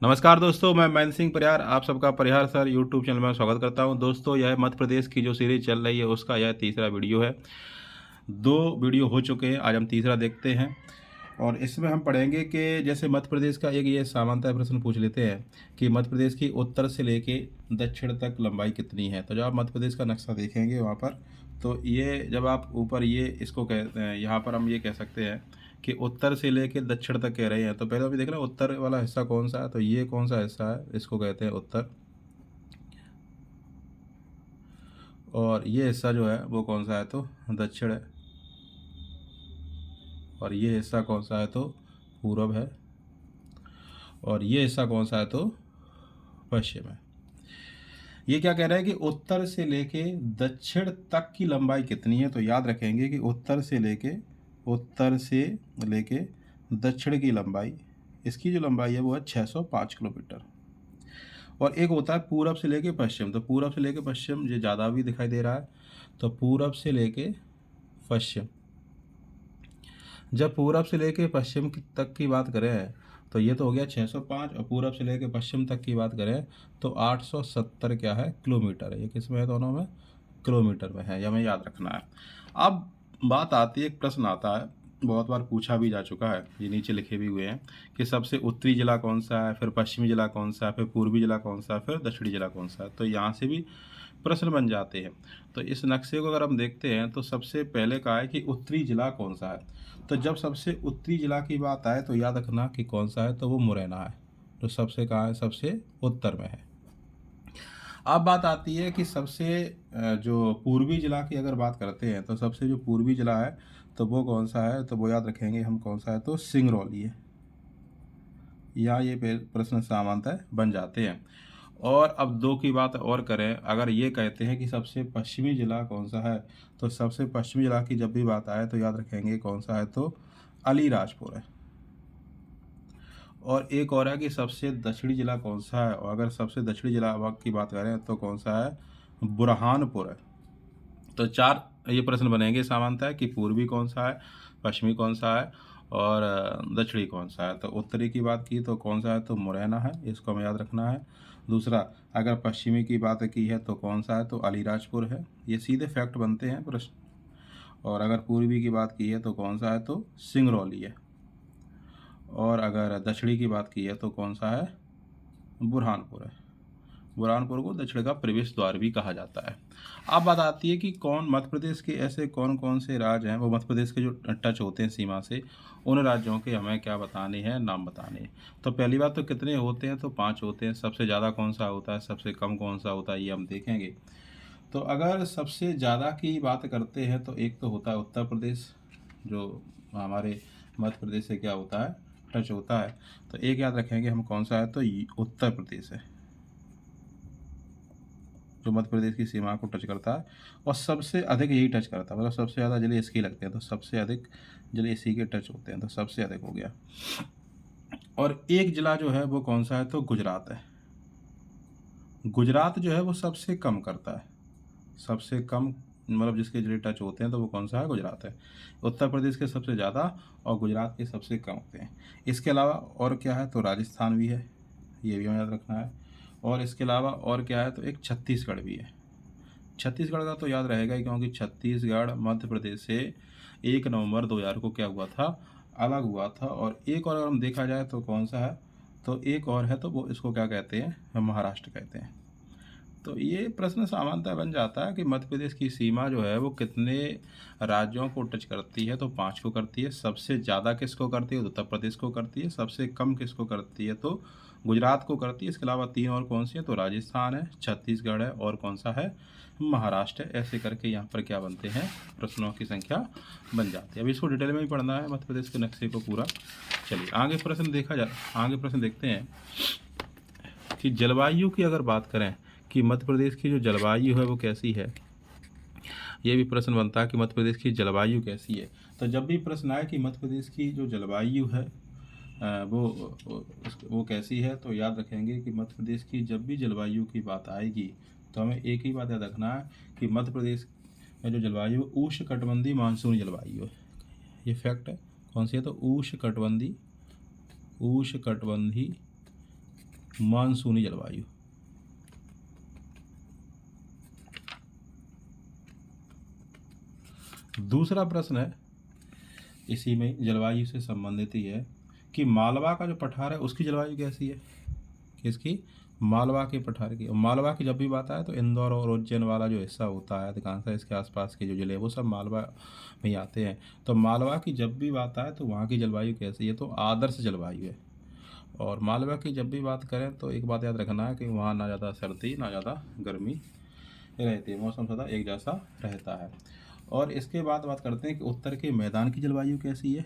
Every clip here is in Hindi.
नमस्कार दोस्तों, मैं महेंद्र सिंह परिहार आप सबका परिहार सर यूट्यूब चैनल में स्वागत करता हूं। दोस्तों, यह मध्य प्रदेश की जो सीरीज़ चल रही है उसका यह तीसरा वीडियो है। 2 वीडियो हो चुके हैं, आज हम तीसरा देखते हैं और इसमें हम पढ़ेंगे कि जैसे मध्य प्रदेश का एक ये सामान्यतः प्रश्न पूछ लेते हैं कि मध्य प्रदेश की उत्तर से लेके दक्षिण तक लंबाई कितनी है। तो जब आप मध्य प्रदेश का नक्शा देखेंगे वहाँ पर, तो ये जब आप ऊपर ये इसको कहते हैं, यहाँ पर हम ये कह सकते हैं कि उत्तर से लेके दक्षिण तक कह रहे हैं। तो पहले अभी देख रहे हैं उत्तर वाला हिस्सा कौन सा है, तो ये कौन सा हिस्सा है, इसको कहते हैं उत्तर। और ये हिस्सा जो है वो कौन सा है, तो दक्षिण है। और ये हिस्सा कौन सा है, तो पूरब है। और ये हिस्सा कौन सा है, तो पश्चिम है। ये क्या कह रहा है कि उत्तर से लेके दक्षिण तक की लंबाई कितनी है। तो याद रखेंगे कि उत्तर से लेके दक्षिण की लंबाई, इसकी जो लंबाई है वो है 605 किलोमीटर। और एक होता है पूरब से लेके पश्चिम। तो पूरब से लेके पश्चिम ये ज़्यादा भी दिखाई दे रहा है। तो पूरब से लेके पश्चिम, जब पूरब से लेके पश्चिम तक की बात करें तो ये तो हो गया 605, और पूरब से लेके पश्चिम तक की बात करें तो 870 क्या है, किलोमीटर है। ये किस में है, दोनों में किलोमीटर में है, यह हमें याद रखना है। अब बात आती है, एक प्रश्न आता है, बहुत बार पूछा भी जा चुका है, ये नीचे लिखे भी हुए हैं कि सबसे उत्तरी जिला कौन सा है, फिर पश्चिमी जिला कौन सा है, फिर पूर्वी जिला कौन सा है, फिर दक्षिणी जिला कौन सा है। तो यहाँ से भी प्रश्न बन जाते हैं। तो इस नक्शे को अगर हम देखते हैं तो सबसे पहले कहा है कि उत्तरी जिला कौन सा है। तो जब सबसे उत्तरी जिला की बात आए तो याद रखना कि कौन सा है, तो वो मुरैना है। तो सबसे कहाँ है, सबसे उत्तर में है। अब बात आती है कि सबसे जो पूर्वी जिला की अगर बात करते हैं तो सबसे जो पूर्वी जिला है तो वो कौन सा है, तो वो याद रखेंगे हम कौन सा है, तो सिंगरौली है। यहाँ ये प्रश्न सामान्यतः बन जाते हैं। और अब 2 की बात और करें, अगर ये कहते हैं कि सबसे पश्चिमी जिला कौन सा है, तो सबसे पश्चिमी जिला की जब भी बात आए तो याद रखेंगे कौन सा है, तो अलीराजपुर है। और एक और है कि सबसे दक्षिणी जिला कौन सा है, और अगर सबसे दक्षिणी जिला की बात करें तो कौन सा है, बुरहानपुर है। तो 4 ये प्रश्न बनेंगे सामान्यतः कि पूर्वी कौन सा है, पश्चिमी कौन सा है, और दक्षिणी कौन सा है। तो उत्तरी की बात की तो कौन सा है, तो मुरैना है, इसको हमें याद रखना है। दूसरा, अगर पश्चिमी की बात की है तो कौन सा है, तो अलीराजपुर है। ये सीधे फैक्ट बनते हैं प्रश्न। और अगर पूर्वी की बात की है तो कौन सा है, तो सिंगरौली है। और अगर दक्षिणी की बात की है तो कौन सा है, बुरहानपुर है। बुरहानपुर को दक्षिण का प्रवेश द्वार भी कहा जाता है। अब बात आती है कि कौन मध्य प्रदेश के ऐसे कौन कौन से राज्य हैं, वो मध्य प्रदेश के जो टच होते हैं सीमा से, उन राज्यों के हमें क्या बताने हैं, नाम बताने हैं। तो पहली बात तो कितने होते हैं, तो 5 होते हैं। सबसे ज़्यादा कौन सा होता है, सबसे कम कौन सा होता है, ये हम देखेंगे। तो अगर सबसे ज़्यादा की बात करते हैं तो एक तो होता है उत्तर प्रदेश, जो हमारे मध्य प्रदेश से क्या होता है, टच होता है। तो एक याद रखेंगे हम कौन सा है, तो उत्तर प्रदेश है, जो मध्य प्रदेश की सीमा को टच करता है। और सबसे अधिक यही टच करता है, मतलब सबसे ज़्यादा जले इसके लगते हैं, तो सबसे अधिक जले इसी के टच होते हैं, तो सबसे अधिक हो गया। और एक जिला जो है वो कौन सा है, तो गुजरात है। गुजरात जो है वो सबसे कम करता है, सबसे कम, मतलब जिसके जिले टच होते हैं तो वो कौन सा है, गुजरात है। उत्तर प्रदेश के सबसे ज़्यादा और गुजरात के सबसे कम होते हैं। इसके अलावा और क्या है, तो राजस्थान भी है, ये भी हमें याद रखना है। और इसके अलावा और क्या है, तो एक छत्तीसगढ़ भी है। छत्तीसगढ़ का तो याद रहेगा ही, क्योंकि छत्तीसगढ़ मध्य प्रदेश से 1 नवंबर 2000 को क्या हुआ था, अलग हुआ था। और एक और अगर हम देखा जाए तो कौन सा है, तो एक और है, तो वो इसको क्या कहते हैं, महाराष्ट्र कहते हैं। तो ये प्रश्न सामान्यतः बन जाता है कि मध्य प्रदेश की सीमा जो है वो कितने राज्यों को टच करती है, तो 5 को करती है। सबसे ज़्यादा किसको करती है, तो उत्तर प्रदेश को करती है। सबसे कम किसको करती है, तो गुजरात को करती है। इसके अलावा 3 और कौन सी है, तो राजस्थान है, छत्तीसगढ़ है, और कौन सा है, महाराष्ट्र है। ऐसे करके यहाँ पर क्या बनते हैं, प्रश्नों की संख्या बन जाती है। अब इसको डिटेल में भी पढ़ना है, मध्य प्रदेश के नक्शे को पूरा। चलिए आगे प्रश्न देखा जाए, आगे प्रश्न देखते हैं कि जलवायु की अगर बात करें कि मध्य प्रदेश की जो जलवायु है वो कैसी है। ये भी प्रश्न बनता है कि मध्य प्रदेश की जलवायु कैसी है। तो जब भी प्रश्न आए कि मध्य प्रदेश की जो जलवायु है वो कैसी है, तो याद रखेंगे कि मध्य प्रदेश की जब भी जलवायु की बात आएगी तो हमें एक ही बात याद रखना है कि मध्य प्रदेश में जो जलवायु उष्णकटिबंधीय मानसूनी जलवायु है। ये फैक्ट है। कौन सी है, तो उष्णकटिबंधीय मानसूनी जलवायु। दूसरा प्रश्न है इसी में जलवायु से संबंधित ही है कि मालवा का जो पठार है उसकी जलवायु कैसी है। किसकी? मालवा के पठार की। मालवा की जब भी बात आए तो इंदौर और उज्जैन वाला जो हिस्सा होता है अधिकांश इसके आसपास के जो जिले वो सब मालवा में ही आते हैं। तो मालवा की जब भी बात आए तो वहाँ की जलवायु कैसी है, तो आदर्श जलवायु है। और मालवा की जब भी बात करें तो एक बात याद रखना है कि वहाँ ना ज़्यादा सर्दी ना ज़्यादा गर्मी रहती है, मौसम सदा एक जैसा रहता है। और इसके बाद बात करते हैं कि उत्तर के मैदान की जलवायु कैसी है।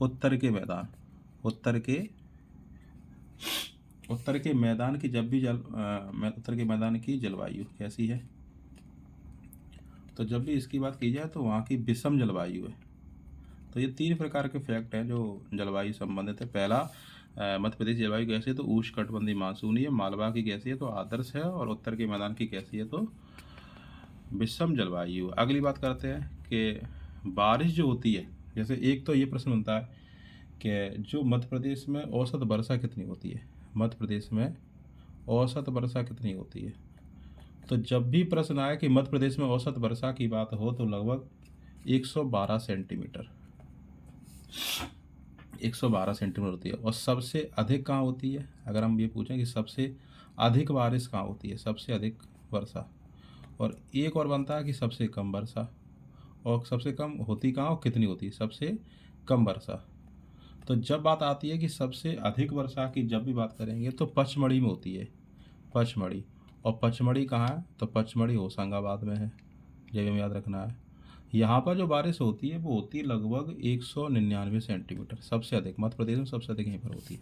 उत्तर के मैदान, उत्तर के मैदान की जब भी उत्तर के मैदान की जलवायु कैसी है, तो जब भी इसकी बात की जाए तो वहाँ की विषम जलवायु है। तो ये 3 प्रकार के फैक्ट हैं जो जलवायु संबंधित है। पहला, मध्य प्रदेश की जलवायु कैसी है, तो उष्णकटिबंधीय मानसूनी है। मालवा की कैसी है, तो आदर्श है। और उत्तर के मैदान की कैसी है, तो विषम जलवायु। अगली बात करते हैं कि बारिश जो होती है, जैसे एक तो ये प्रश्न बनता है कि जो मध्य प्रदेश में औसत वर्षा कितनी होती है, मध्य प्रदेश में औसत वर्षा कितनी होती है। तो जब भी प्रश्न आए कि मध्य प्रदेश में औसत वर्षा की बात हो तो लगभग 112 सेंटीमीटर, 112 सेंटीमीटर होती है। और सबसे अधिक कहाँ होती है, अगर हम ये पूछें कि सबसे अधिक बारिश कहाँ होती है, सबसे अधिक वर्षा। और एक और बनता है कि सबसे कम वर्षा, और सबसे कम होती कहाँ और कितनी होती है, सबसे कम वर्षा। तो जब बात आती है कि सबसे अधिक वर्षा की जब भी बात करेंगे तो पचमढ़ी में होती है, पचमढ़ी। और पचमढ़ी कहाँ है, तो पचमढ़ी होशंगाबाद में है, जगह में याद रखना है। यहाँ पर जो बारिश होती है वो होती है लगभग 199 सेंटीमीटर, सबसे अधिक मध्य प्रदेश में सबसे अधिक यहीं पर होती है।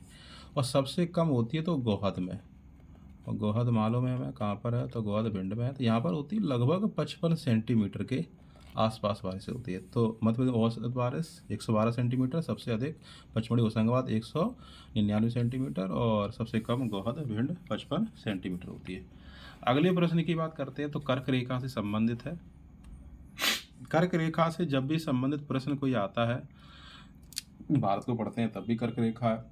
और सबसे कम होती है तो गोहद में, और गोहद मालूम है हमें कहाँ पर है, तो गोहद भिंड में है। तो यहाँ पर होती है लगभग 55 सेंटीमीटर के आसपास बारिश होती है। तो मध्य प्रदेश औसत बारिश 112 सेंटीमीटर, सबसे अधिक पचमढ़ी होशंगाबाद 199 सेंटीमीटर, और सबसे कम गोहद भिंड 55 सेंटीमीटर होती है। अगले प्रश्न की बात करते हैं तो कर्क रेखा से संबंधित है। कर्क रेखा से जब भी संबंधित प्रश्न कोई आता है, भारत को पढ़ते हैं तब भी कर्क रेखा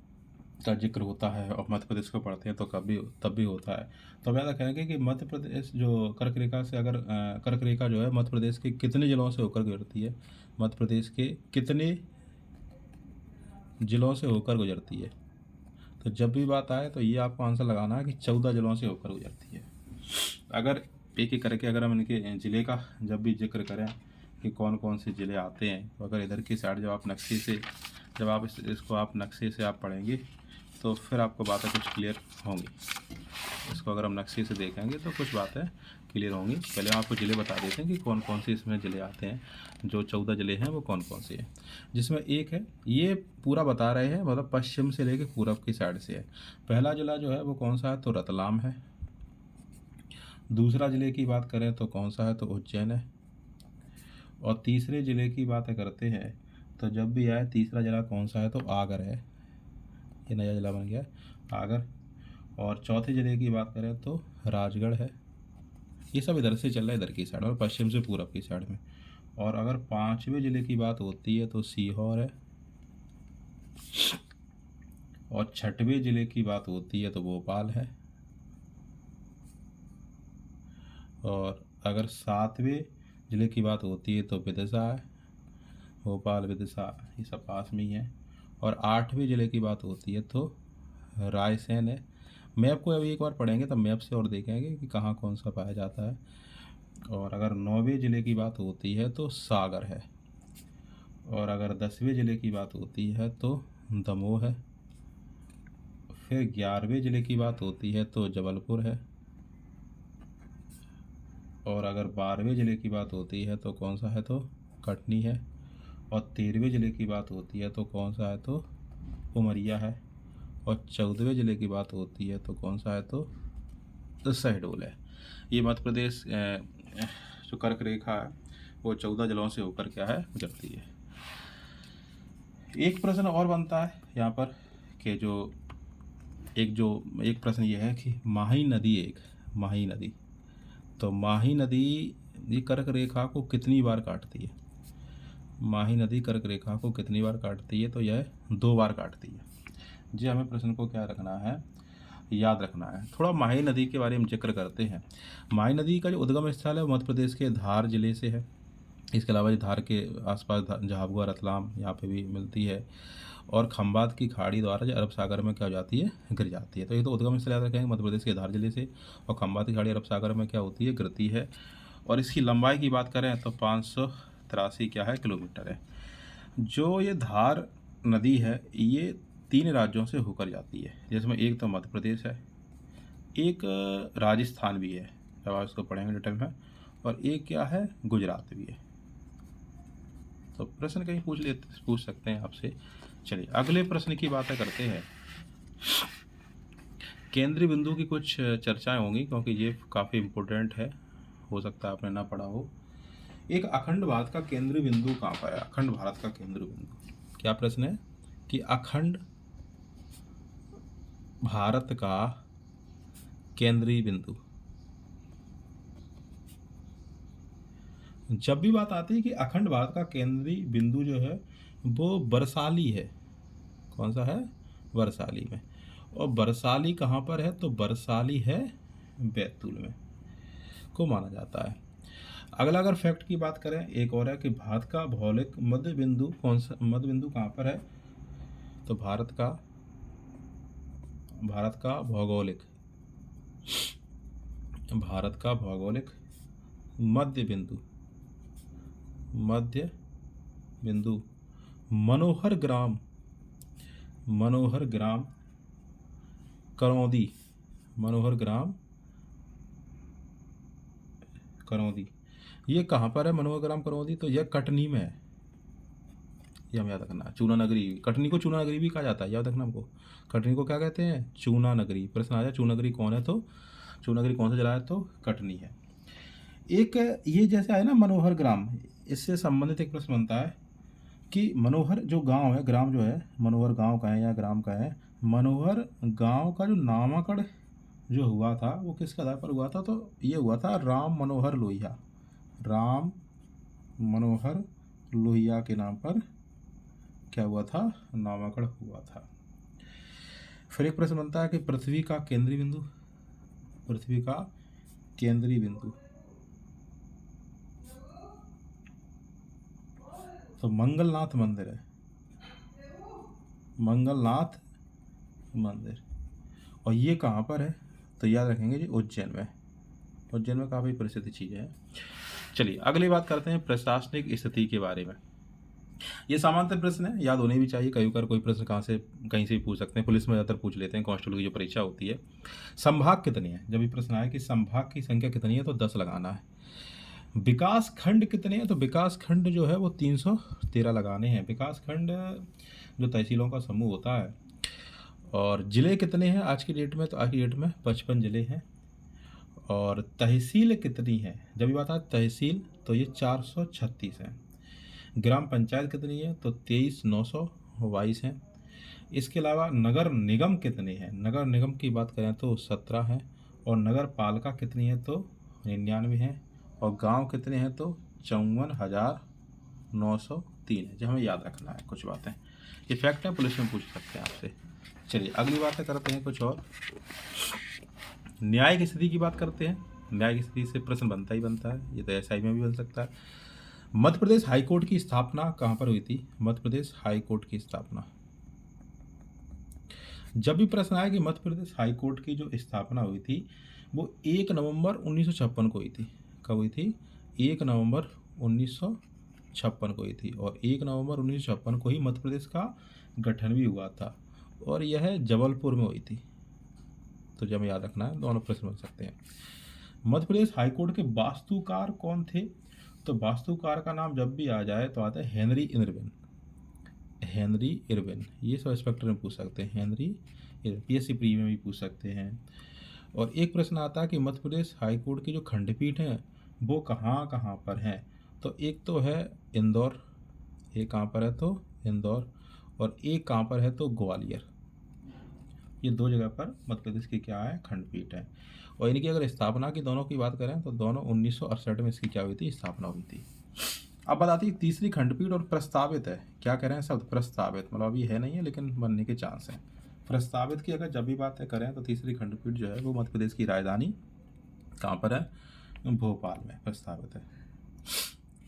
का जिक्र होता है, और मध्य प्रदेश को पढ़ते हैं तो तब भी होता है। तो अब याद रखेंगे कि मध्य प्रदेश जो कर्क रेखा से अगर कर्क रेखा जो है मध्य प्रदेश के कितने जिलों से होकर गुजरती है, मध्य प्रदेश के कितने जिलों से होकर गुजरती है। तो जब भी बात आए तो ये आपको आंसर लगाना है कि 14 जिलों से होकर गुजरती है। अगर एक एक करके अगर हम इनके ज़िले का जब भी जिक्र करें कि कौन कौन से ज़िले आते हैं, तो अगर इधर की साइड जब आप नक्शे से जब आप इसको आप नक्शे से आप पढ़ेंगे तो फिर आपको बातें कुछ क्लियर होंगी। इसको अगर हम नक्शे से देखेंगे तो कुछ बातें क्लियर होंगी। पहले हम आपको ज़िले बता देते हैं कि कौन कौन से इसमें ज़िले आते हैं। जो 14 ज़िले हैं वो कौन कौन से हैं, जिसमें एक है ये पूरा बता रहे हैं, मतलब पश्चिम से लेकर पूरब की साइड से है। पहला ज़िला जो है वो कौन सा है, तो रतलाम है। दूसरा ज़िले की बात करें तो कौन सा है, तो उज्जैन है। और तीसरे ज़िले की बात करते हैं तो जब भी आए तीसरा ज़िला कौन सा है, तो आगर है, ये नया ज़िला बन गया आगर। और चौथे ज़िले की बात करें तो राजगढ़ है। ये सब इधर से चल रहा है, इधर की साइड और पश्चिम से पूरब की साइड में। और अगर पाँचवें ज़िले की बात होती है तो सीहोर है। और छठवें ज़िले की बात होती है तो भोपाल है। और अगर सातवें ज़िले की बात होती है तो विदिशा है, भोपाल विदिशा ये सब पास में ही है। और आठवें ज़िले की बात होती है तो रायसेन है। मैप को अभी एक बार पढ़ेंगे तब मैप से और देखेंगे कि कहाँ कौन सा पाया जाता है। और अगर 9वें ज़िले की बात होती है तो सागर है। और अगर 10वें ज़िले की बात होती है तो दमोह है। फिर 11वें ज़िले की बात होती है तो जबलपुर है। और अगर 12वें ज़िले की बात होती है तो कौन सा है, तो कटनी है। और 13वें ज़िले की बात होती है तो कौन सा है, तो उमरिया है। और 14वें ज़िले की बात होती है तो कौन सा है, तो शहडोल है। ये मध्य प्रदेश जो कर्क रेखा है वो 14 जिलों से होकर क्या है, गुजरती है। एक प्रश्न और बनता है यहाँ पर कि एक प्रश्न ये है कि माही नदी, तो माही नदी ये कर्क रेखा को कितनी बार काटती है। माही नदी कर्क रेखा को कितनी बार काटती है, तो यह 2 बार काटती है। जी हमें प्रश्न को क्या रखना है, याद रखना है। थोड़ा माही नदी के बारे में जिक्र करते हैं। माही नदी का जो उद्गम स्थल है वो मध्य प्रदेश के धार जिले से है। इसके अलावा ये धार के आसपास झाबुआ, रतलाम यहाँ पे भी मिलती है, और खंबात की खाड़ी द्वारा जो अरब सागर में क्या हो जाती है, गिर जाती है। तो ये तो उद्गम स्थल याद रखेंगे मध्य प्रदेश के धार जिले से, और खंबात की खाड़ी अरब सागर में क्या होती है, गिरती है। और इसकी लंबाई की बात करें तो 583 क्या है, किलोमीटर है। जो ये धार नदी है ये 3 राज्यों से होकर जाती है, जिसमें एक तो मध्य प्रदेश है, एक राजस्थान भी है, जब आप इसको पढ़ेंगे डिटेल में, और एक क्या है, गुजरात भी है। तो प्रश्न कहीं पूछ सकते हैं आपसे। चलिए अगले प्रश्न की बातें करते हैं। केंद्रीय बिंदु की कुछ चर्चाएं होंगी, क्योंकि ये काफ़ी इम्पोर्टेंट है, हो सकता है आपने ना पढ़ा हो। एक अखंड भारत का केंद्रीय बिंदु कहाँ पर है? अखंड भारत का केंद्रीय बिंदु, क्या प्रश्न है कि अखंड भारत का केंद्रीय बिंदु। जब भी बात आती है कि अखंड भारत का केंद्रीय बिंदु जो है वो बरसाली है। कौन सा है? बरसाली में। और बरसाली कहाँ पर है? तो बरसाली है बैतूल में को माना जाता है। अगला अगर फैक्ट की बात करें, एक और है कि भारत का भौगोलिक मध्य बिंदु कौन सा, मध्य बिंदु कहाँ पर है? तो भारत का भौगोलिक मध्य बिंदु मनोहर ग्राम करौंदी। ये कहाँ पर है मनोहर ग्राम करौंदी? तो यह कटनी में है। ये हम याद रखना। चूना नगरी, कटनी को चूना नगरी भी कहा जाता है, याद रखना हमको। कटनी को क्या कहते हैं? चूना नगरी। प्रश्न आ जाए चूना नगरी कौन है, तो चूना नगरी कौन सा जिला है? तो कटनी है। एक ये जैसे आया ना मनोहर ग्राम, इससे संबंधित एक प्रश्न बनता है कि मनोहर जो गांव है, ग्राम जो है, मनोहर गांव का है या ग्राम का है, मनोहर गांव का जो नामकरण जो हुआ था वो किसके आधार पर हुआ था? तो ये हुआ था राम मनोहर लोहिया के नाम पर क्या हुआ था? नामकरण हुआ था। फिर एक प्रश्न बनता है कि पृथ्वी का केंद्रीय बिंदु। तो मंगलनाथ मंदिर। और ये कहाँ पर है? तो याद रखेंगे जी उज्जैन में काफ़ी प्रसिद्ध चीज़ है। चलिए अगली बात करते हैं प्रशासनिक स्थिति के बारे में। ये सामान्य प्रश्न है, याद होने भी चाहिए। कई बार कोई प्रश्न कहीं से भी पूछ सकते हैं, पुलिस में ज़्यादातर पूछ लेते हैं, कांस्टेबल की जो परीक्षा होती है। संभाग कितने हैं? जब भी प्रश्न आए कि संभाग की संख्या कितनी है, तो 10 लगाना है। विकास खंड कितने हैं? तो विकास खंड जो है वो 313 लगाने हैं। विकास खंड जो तहसीलों का समूह होता है। और ज़िले कितने हैं आज की डेट में? तो आज की डेट में 55 ज़िले हैं। और तहसील कितनी है? जब भी बात आती तहसील तो ये 436 हैं। ग्राम पंचायत कितनी है? तो 23,922 हैं। इसके अलावा नगर निगम कितने हैं? नगर निगम की बात करें तो 17 हैं। और नगर पालिका कितनी है? तो 99 हैं। और गांव कितने हैं? तो 54,903 है। जो हमें याद रखना है कुछ बातें, ये फैक्ट है, पुलिस में पूछ सकते हैं आपसे। चलिए अगली बातें करते हैं कुछ और। न्यायिक स्थिति की बात करते हैं। न्यायिक स्थिति से प्रश्न बनता ही बनता है, ये तो एसआई में भी बन सकता है। मध्य प्रदेश हाईकोर्ट की स्थापना कहाँ पर हुई थी? मध्य प्रदेश हाईकोर्ट की स्थापना, जब भी प्रश्न आया कि मध्य प्रदेश हाईकोर्ट की जो स्थापना हुई थी वो 1 नवंबर 1956 को हुई थी। कब हुई थी? 1 नवंबर 1956 को हुई थी। और 1 नवंबर 1956 को ही मध्य प्रदेश का गठन भी हुआ था, और यह जबलपुर में हुई थी। तो जब याद रखना है, दोनों प्रश्न बन सकते हैं। मध्य प्रदेश हाईकोर्ट के वास्तुकार कौन थे? तो वास्तुकार का नाम जब भी आ जाए तो आता है हेनरी इरविन। ये सब इंस्पेक्टर में पूछ सकते हैं, हेनरी इरविन। पीएससी प्री में भी पूछ सकते हैं। और एक प्रश्न आता है कि मध्य प्रदेश हाईकोर्ट की जो खंडपीठ हैं वो कहाँ कहाँ पर हैं? तो एक तो है इंदौर, एक कहाँ पर है? तो इंदौर। और एक कहाँ पर है? तो ग्वालियर। ये 2 जगह पर मध्य प्रदेश की क्या है? खंडपीठ है। और इनकी अगर स्थापना की दोनों की बात करें तो दोनों 1968 में इसकी क्या हुई थी? स्थापना हुई थी। अब बात आती है तीसरी खंडपीठ और प्रस्तावित है। क्या कह रहे हैं शब्द? प्रस्तावित, मतलब अभी है नहीं है लेकिन बनने के चांस हैं। प्रस्तावित की अगर जब भी बातें करें तो तीसरी खंडपीठ जो है वो मध्य प्रदेश की राजधानी कहाँ पर है? भोपाल में प्रस्तावित है।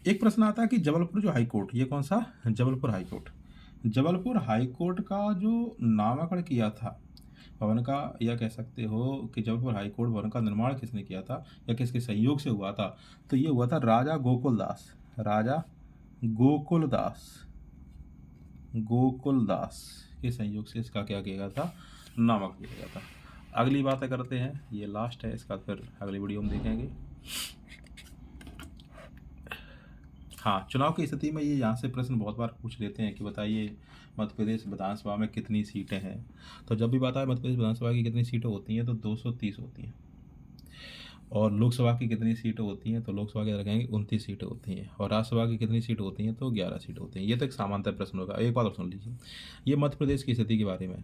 एक प्रश्न आता है कि जबलपुर जो हाईकोर्ट, ये कौन सा? जबलपुर हाईकोर्ट। जबलपुर हाईकोर्ट का जो नामकरण किया था भवन का, या कह सकते हो कि जबलपुर हाईकोर्ट भवन का निर्माण किसने किया था या किसके सहयोग से हुआ था? तो ये हुआ था राजा गोकुलदास। राजा गोकुलदास, गोकुलदास के सहयोग से इसका क्या किया गया था? नामक किया गया था। अगली बातें करते हैं, ये लास्ट है, इसका फिर अगली वीडियो में देखेंगे। हाँ, चुनाव की स्थिति में ये यहाँ से प्रश्न बहुत बार पूछ लेते हैं कि बताइए मध्य प्रदेश विधानसभा में कितनी सीटें हैं। तो जब भी बात आए मध्य प्रदेश विधानसभा की कितनी सीटें होती हैं तो 230 होती हैं। और लोकसभा की कितनी सीटें होती हैं तो लोकसभा के रखेंगे 29 सीटें होती हैं। और राज्यसभा की कितनी सीट होती हैं तो 11 सीटें होती हैं। ये तो एक सामान्य प्रश्न होगा। एक बात और सुन लीजिए, ये मध्य प्रदेश की स्थिति के बारे में।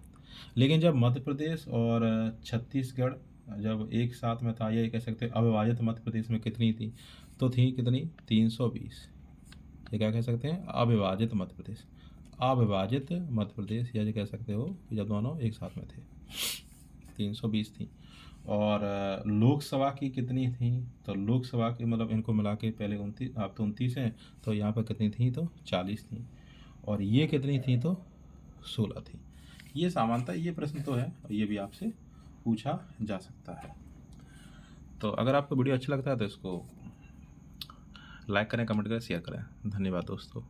लेकिन जब मध्य प्रदेश और छत्तीसगढ़ जब एक साथ में था, ये कह सकते हैं अविभाजित मध्य प्रदेश में कितनी थी? तो थी कितनी? 320। ये क्या कह सकते हैं? अविभाजित मध्य प्रदेश। अविभाजित मध्य प्रदेश, या जो कह सकते हो कि जब दोनों एक साथ में थे 320 थी। और लोकसभा की कितनी थी? तो लोकसभा की मतलब इनको मिला के पहले 29, अब तो 29 हैं, तो यहाँ पर कितनी थी? तो 40 थी। और ये कितनी थी? तो 16 थी। ये सामान्यतः ये प्रश्न तो है, ये भी आपसे पूछा जा सकता है। तो अगर आपको वीडियो अच्छा लगता है तो इसको लाइक करें, कमेंट करें, शेयर करें। धन्यवाद दोस्तों।